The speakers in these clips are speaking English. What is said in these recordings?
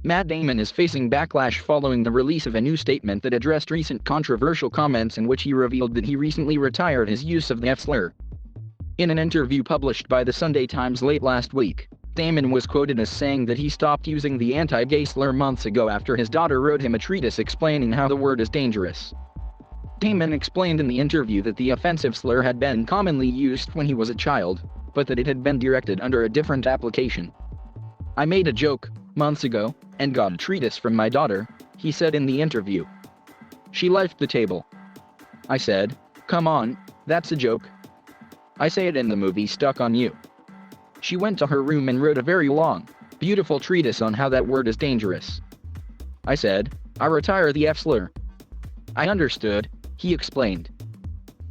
Matt Damon is facing backlash following the release of a new statement that addressed recent controversial comments in which he revealed that he recently retired his use of the F-slur. In an interview published by the Sunday Times late last week, Damon was quoted as saying that he stopped using the anti-gay slur months ago after his daughter wrote him a treatise explaining how the word is dangerous. Damon explained in the interview that the offensive slur had been commonly used when he was a child, but that it had been directed under a different application. "I made a joke, months ago, and got a treatise from my daughter," he said in the interview. "She left the table. I said, 'Come on, that's a joke. I say it in the movie Stuck on You.' She went to her room and wrote a very long, beautiful treatise on how that word is dangerous. I said, 'I retire the F-slur.' I understood," he explained.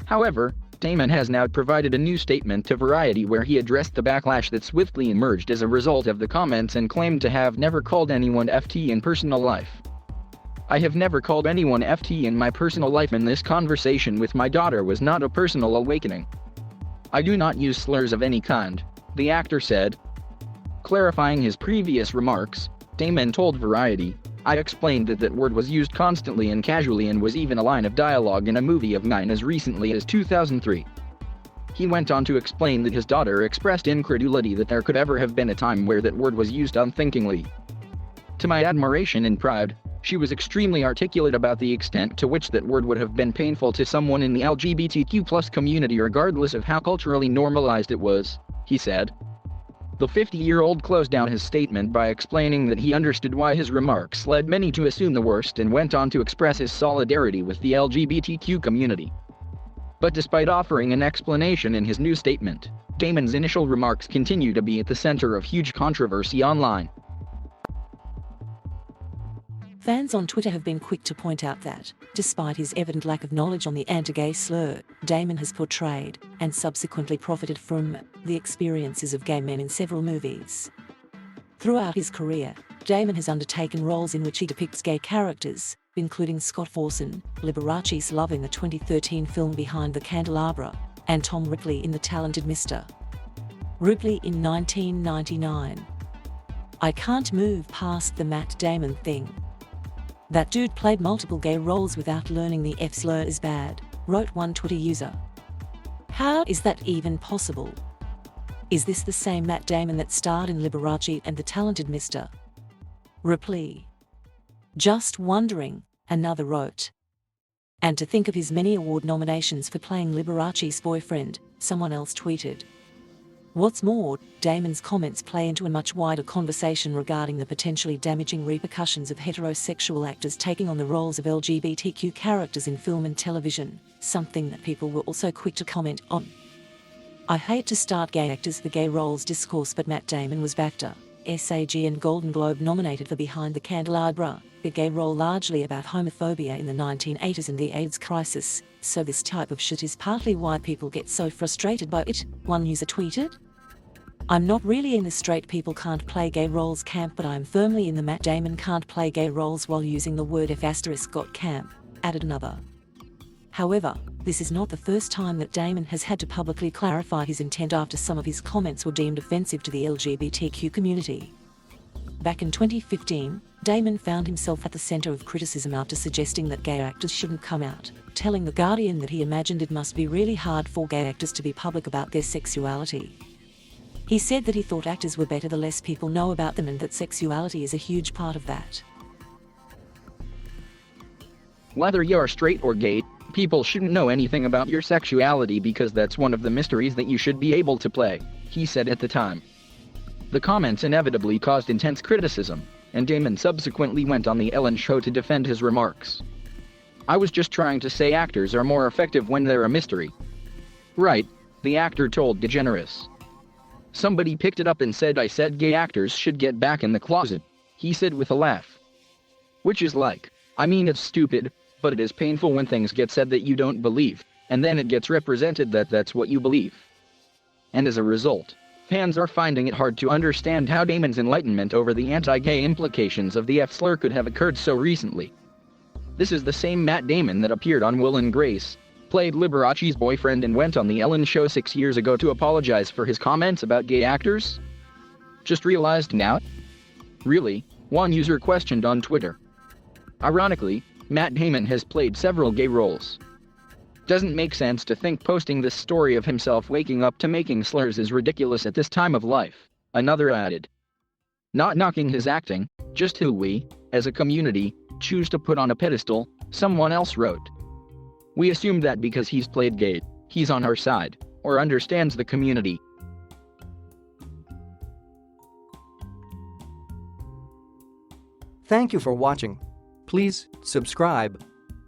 However, Damon has now provided a new statement to Variety where he addressed the backlash that swiftly emerged as a result of the comments and claimed to have never called anyone FT in personal life. "I have never called anyone FT in my personal life, and this conversation with my daughter was not a personal awakening. I do not use slurs of any kind," the actor said. Clarifying his previous remarks, Damon told Variety, "I explained that that word was used constantly and casually and was even a line of dialogue in a movie of mine as recently as 2003. He went on to explain that his daughter expressed incredulity that there could ever have been a time where that word was used unthinkingly. "To my admiration and pride, she was extremely articulate about the extent to which that word would have been painful to someone in the LGBTQ+ community regardless of how culturally normalized it was," he said. The 50-year-old closed out his statement by explaining that he understood why his remarks led many to assume the worst and went on to express his solidarity with the LGBTQ community. But despite offering an explanation in his new statement, Damon's initial remarks continue to be at the center of huge controversy online. Fans on Twitter have been quick to point out that, despite his evident lack of knowledge on the anti-gay slur, Damon has portrayed, and subsequently profited from, the experiences of gay men in several movies. Throughout his career, Damon has undertaken roles in which he depicts gay characters, including Scott Forson, Liberace's love in the 2013 film Behind the Candelabra, and Tom Ripley in The Talented Mr. Ripley in 1999. "I can't move past the Matt Damon thing. That dude played multiple gay roles without learning the F-slur is bad," wrote one Twitter user. "How is that even possible? Is this the same Matt Damon that starred in Liberace and The Talented Mr. Ripley? Just wondering," another wrote. "And to think of his many award nominations for playing Liberace's boyfriend," someone else tweeted. What's more, Damon's comments play into a much wider conversation regarding the potentially damaging repercussions of heterosexual actors taking on the roles of LGBTQ characters in film and television, something that people were also quick to comment on. "I hate to start gay actors for gay roles discourse, but Matt Damon was BAFTA, SAG and Golden Globe nominated for Behind the Candelabra, a gay role largely about homophobia in the 1980s and the AIDS crisis, so this type of shit is partly why people get so frustrated by it," one user tweeted. "I'm not really in the straight people can't play gay roles camp, but I'm firmly in the Matt Damon can't play gay roles while using the word F** got camp," added another. However, this is not the first time that Damon has had to publicly clarify his intent after some of his comments were deemed offensive to the LGBTQ community. Back in 2015, Damon found himself at the center of criticism after suggesting that gay actors shouldn't come out, telling The Guardian that he imagined it must be really hard for gay actors to be public about their sexuality. He said that he thought actors were better the less people know about them and that sexuality is a huge part of that. "Whether you're straight or gay, people shouldn't know anything about your sexuality because that's one of the mysteries that you should be able to play," he said at the time. The comments inevitably caused intense criticism, and Damon subsequently went on The Ellen Show to defend his remarks. "I was just trying to say actors are more effective when they're a mystery." "Right," the actor told DeGeneres. "Somebody picked it up and said I said gay actors should get back in the closet," he said with a laugh. Which is like, I mean it's stupid, but it is painful when things get said that you don't believe, and then it gets represented that that's what you believe. And as a result, fans are finding it hard to understand how Damon's enlightenment over the anti-gay implications of the F-slur could have occurred so recently. This is the same Matt Damon that appeared on Will and Grace, played Liberace's boyfriend and went on The Ellen Show 6 years ago to apologize for his comments about gay actors? Just realized now? Really? one user questioned on Twitter. Ironically, Matt Damon has played several gay roles. Doesn't make sense to think posting this story of himself waking up to making slurs is ridiculous at this time of life, another added. Not knocking his acting, just who we, as a community, choose to put on a pedestal, someone else wrote. We assume that because he's played gay, he's on our side, or understands the community. Thank you for watching. Please subscribe.